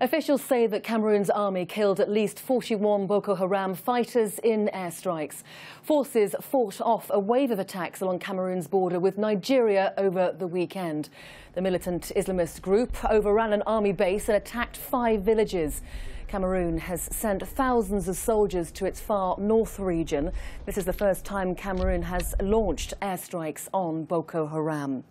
Officials say that Cameroon's army killed at least 41 Boko Haram fighters in airstrikes. Forces fought off a wave of attacks along Cameroon's border with Nigeria over the weekend. The militant Islamist group overran an army base and attacked 5 villages. Cameroon has sent thousands of soldiers to its far north region. This is the first time Cameroon has launched airstrikes on Boko Haram.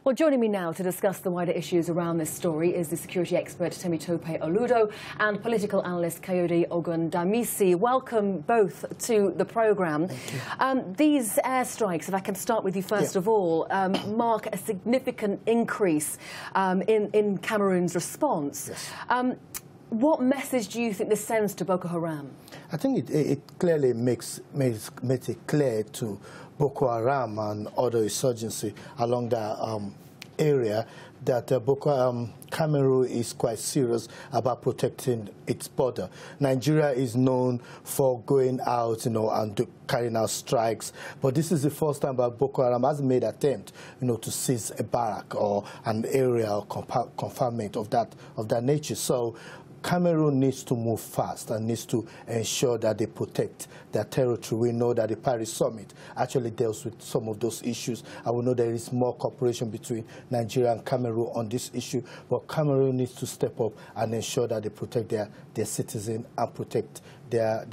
Well, joining me now to discuss the wider issues around this story is the security expert Temitope Olodo and political analyst Kayode Ogundamisi. Welcome both to the programme. These airstrikes, if I can start with you first of all, mark a significant increase in Cameroon's response. Yes. What message do you think this sends to Boko Haram? I think it clearly makes it clear to Boko Haram and other insurgency along that area that Cameroon is quite serious about protecting its border. Nigeria is known for going out, and carrying out strikes, but this is the first time that Boko Haram has made an attempt, to seize a barrack or an area or confinement of that nature. So Cameroon needs to move fast and needs to ensure that they protect their territory. We know that the Paris summit actually deals with some of those issues, and we know there is more cooperation between Nigeria and Cameroon on this issue, but Cameroon needs to step up and ensure that they protect their citizens and protect their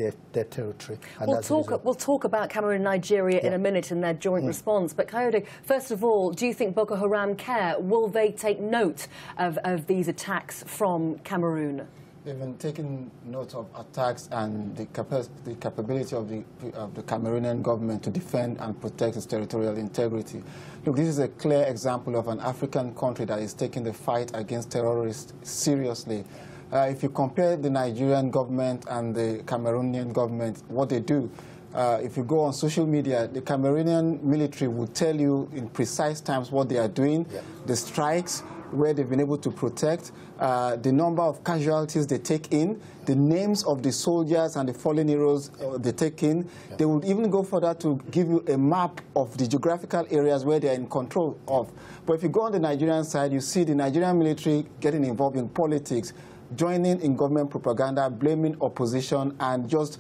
territory. And we'll talk about Cameroon and Nigeria in a minute in their joint response. But Kayode, first of all, do you think Boko Haram care? Will they take note of these attacks from Cameroon? They've been taking note of attacks and the capability of the Cameroonian government to defend and protect its territorial integrity. Look, this is a clear example of an African country that is taking the fight against terrorists seriously. If you compare the Nigerian government and the Cameroonian government, what they do, if you go on social media, the Cameroonian military will tell you in precise times what they are doing, the strikes, where they've been able to protect, the number of casualties they take in, the names of the soldiers and the fallen heroes they take in. They would even go further to give you a map of the geographical areas where they're in control of. But if you go on the Nigerian side, you see the Nigerian military getting involved in politics, joining in government propaganda, blaming opposition, and just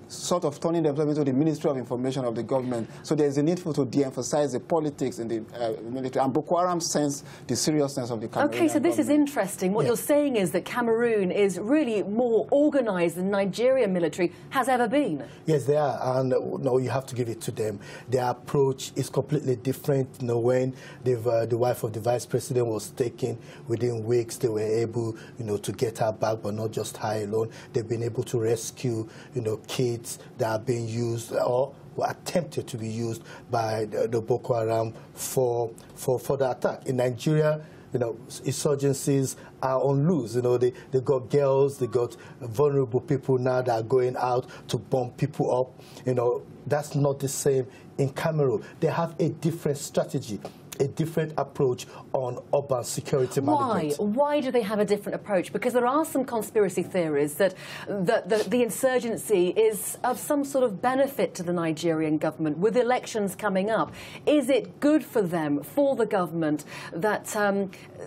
sort of turning themselves into the Ministry of Information of the government. So there's a need to de-emphasize the politics in the military. And Boko Haram sense the seriousness of the Cameroonian Okay, so this is interesting. What you're saying is that Cameroon is really more organized than Nigerian military has ever been. Yes, they are, and you have to give it to them. Their approach is completely different. When the wife of the vice president was taken, within weeks they were able to get her back, but not just her alone. They've been able to rescue, kids that are being used or were attempted to be used by the Boko Haram for the attack. In Nigeria, insurgencies are on loose. They got girls, they got vulnerable people now that are going out to bomb people up. That's not the same in Cameroon. They have a different strategy, a different approach on urban security management. Why do they have a different approach? Because there are some conspiracy theories that the insurgency is of some sort of benefit to the Nigerian government with elections coming up. Is it good for them, for the government, that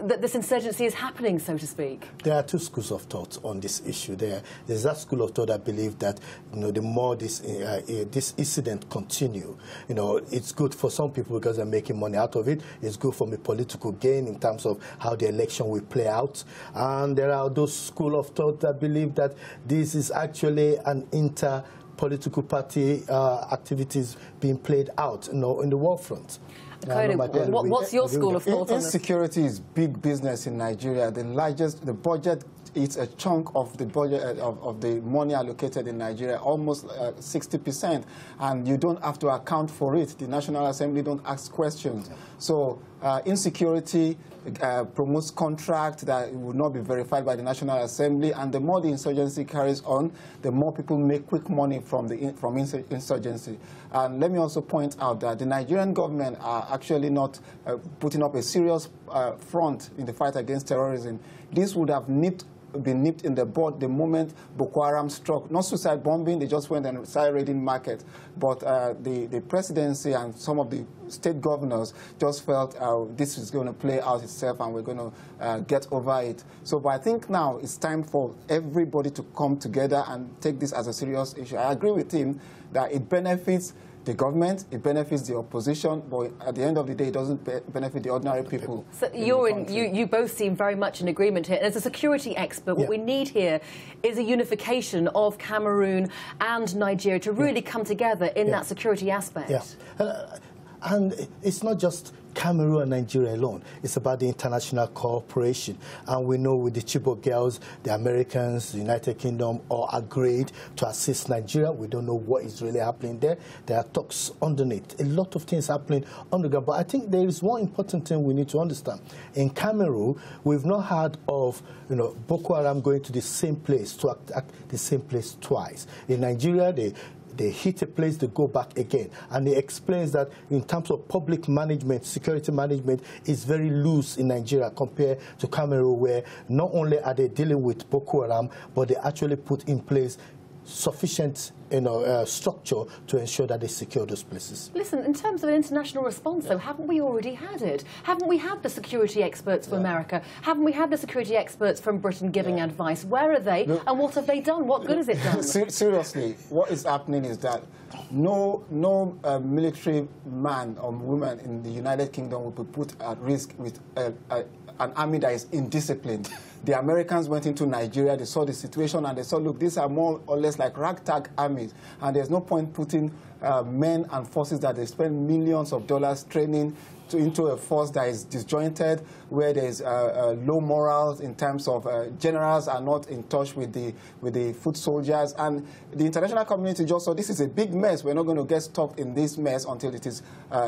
that this insurgency is happening, so to speak? There are two schools of thought on this issue. There's that school of thought that believe that the more this incident continue, it's good for some people because they're making money out of it. It's good from a political gain in terms of how the election will play out. And there are those school of thought that believe that this is actually an inter-political party activities being played out in the war front. What's your school of thought on this? Insecurity is big business in Nigeria. The budget eats a chunk of the budget of the money allocated in Nigeria, almost 60%, and you don't have to account for it. The National Assembly don't ask questions. So insecurity promotes contract that will not be verified by the National Assembly, and the more the insurgency carries on, the more people make quick money from insurgency. And let me also point out that the Nigerian government are actually not putting up a serious front in the fight against terrorism. This would have nipped been nipped in the bud the moment Boko Haram struck. Not suicide bombing, they just went and started raiding markets. But the presidency and some of the state governors just felt this is going to play out itself and we're going to get over it. So, but I think now it's time for everybody to come together and take this as a serious issue. I agree with him that it benefits the government, it benefits the opposition, but at the end of the day, it doesn't benefit the ordinary people. So you both seem very much in agreement here. And as a security expert, what we need here is a unification of Cameroon and Nigeria to really come together in that security aspect. And it's not just Cameroon and Nigeria alone. It's about the international cooperation. And we know with the Chibok girls, the Americans, the United Kingdom all agreed to assist Nigeria. We don't know what is really happening there. There are talks underneath. A lot of things happening on the ground. But I think there is one important thing we need to understand. In Cameroon, we've not heard of Boko Haram going to the same place, to act the same place twice. In Nigeria, they hit a place, they go back again. And he explains that in terms of public management, security management is very loose in Nigeria compared to Cameroon, where not only are they dealing with Boko Haram, but they actually put in place sufficient structure to ensure that they secure those places. Listen, in terms of an international response, though, haven't we already had it? Haven't we had the security experts from America? Haven't we had the security experts from Britain giving advice? Where are they, and what have they done? What good has it done? Seriously, what is happening is that no military man or woman in the United Kingdom will be put at risk with an army that is indisciplined. The Americans went into Nigeria, they saw the situation, and they saw, look, these are more or less like ragtag armies, and there's no point putting men and forces that they spend millions of dollars training into a force that is disjointed, where there's low morals in terms of generals are not in touch with the foot soldiers, and the international community just saw this is a big mess. We're not going to get stuck in this mess until it is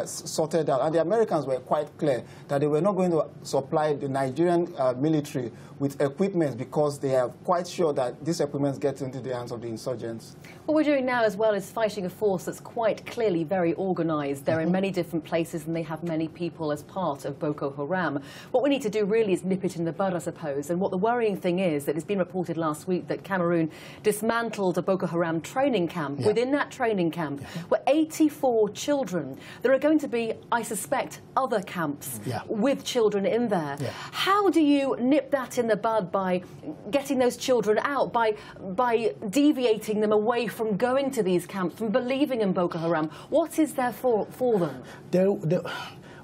sorted out. And the Americans were quite clear that they were not going to supply the Nigerian military with equipment because they are quite sure that this equipment gets into the hands of the insurgents. What we're doing now as well is fighting a force that's quite clearly very organised. They're in many different places and they have many people as part of Boko Haram. What we need to do really is nip it in the bud, I suppose. And what the worrying thing is that it's been reported last week that Cameroon dismantled a Boko Haram training camp. Within that training camp were 84 children. There are going to be, I suspect, other camps with children in there. How do you nip that in the bud by getting those children out, by deviating them away from going to these camps, from believing in Boko Haram? What is there for them?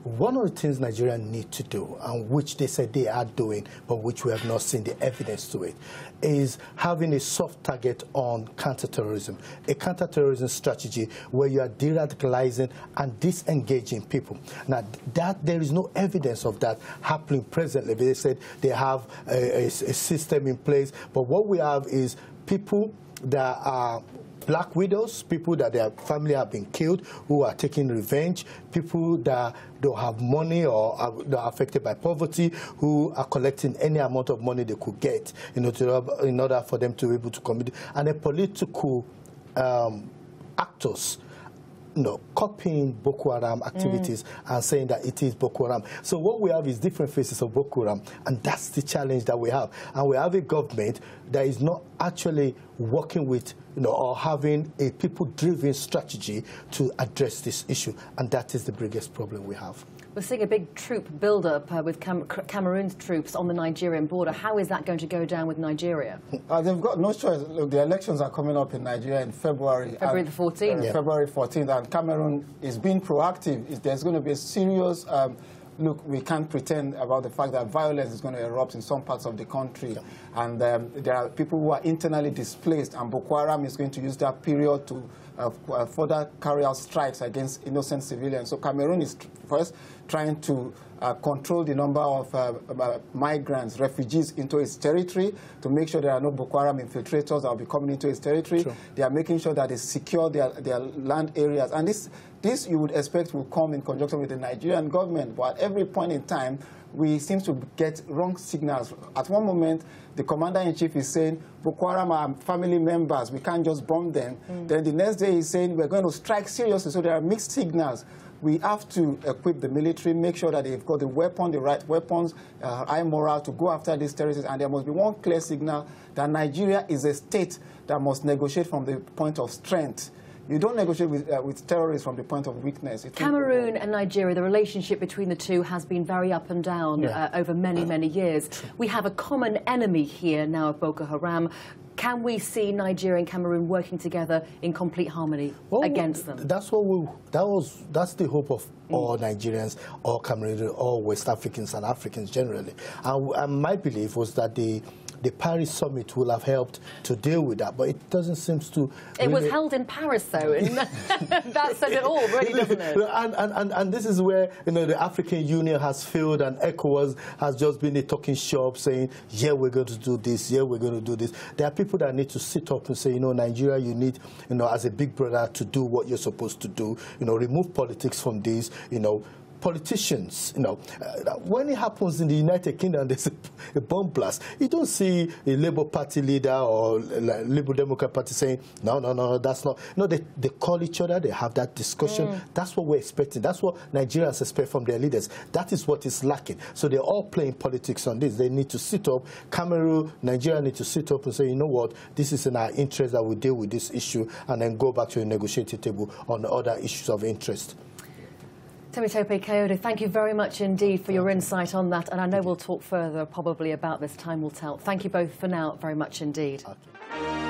One of the things Nigeria need to do, and which they said they are doing, but which we have not seen the evidence to it, is having a soft target on counterterrorism, a counterterrorism strategy where you are de-radicalizing and disengaging people. Now, that there is no evidence of that happening presently. They said they have a system in place, but what we have is people that are black widows, people that their family have been killed, who are taking revenge, people that don't have money or are affected by poverty, who are collecting any amount of money they could get in order for them to be able to commit, and the political actors copying Boko Haram activities and saying that it is Boko Haram. So what we have is different faces of Boko Haram, and that's the challenge that we have. And we have a government that is not actually working with, or having a people-driven strategy to address this issue, and that is the biggest problem we have. We're seeing a big troop build-up with Cameroon's troops on the Nigerian border. How is that going to go down with Nigeria? They've got no choice. Look, the elections are coming up in Nigeria in February. February the 14th. February 14th, and Cameroon is being proactive. There's going to be a serious... look, we can't pretend about the fact that violence is going to erupt in some parts of the country. And there are people who are internally displaced, and Boko Haram is going to use that period to further carry out strikes against innocent civilians. So Cameroon is first trying to control the number of migrants, refugees into its territory, to make sure there are no Boko Haram infiltrators that will be coming into its territory. Sure. They are making sure that they secure their land areas. And this you would expect will come in conjunction with the Nigerian government. But at every point in time, we seem to get wrong signals. At one moment, the commander-in-chief is saying, Boko Haram are family members, we can't just bomb them. Then the next day he's saying, we're going to strike seriously. So there are mixed signals. We have to equip the military, make sure that they've got the weapon, the right weapons, high morale to go after these terrorists. And there must be one clear signal that Nigeria is a state that must negotiate from the point of strength. You don't negotiate with terrorists from the point of weakness. Cameroon and Nigeria, the relationship between the two has been very up and down over many, many years. We have a common enemy here now of Boko Haram. Can we see Nigeria and Cameroon working together in complete harmony against them? That's that's the hope of all Nigerians, all Cameroonians, all West Africans and Africans generally. And my belief was that the Paris summit will have helped to deal with that, but it doesn't seem to. It was held in Paris, though, and that said it all, really, doesn't it? And this is where the African Union has failed, and ECOWAS has just been a talking shop saying, yeah, we're going to do this, yeah, we're going to do this. There are people that need to sit up and say, Nigeria, you need, as a big brother, to do what you're supposed to do. Remove politics from this. Politicians, when it happens in the United Kingdom, there's a bomb blast. You don't see a Labour Party leader or Liberal Democrat Party saying, no, that's not. No, they call each other, they have that discussion. That's what we're expecting. That's what Nigerians expect from their leaders. That is what is lacking. So they're all playing politics on this. They need to sit up. Cameroon, Nigeria need to sit up and say, you know what, this is in our interest that we deal with this issue, and then go back to the negotiating table on the other issues of interest. Temitope, Kayode, thank you very much indeed for your insight on that, and I know we'll talk further probably about this. Time will tell. Thank you both for now very much indeed. Okay.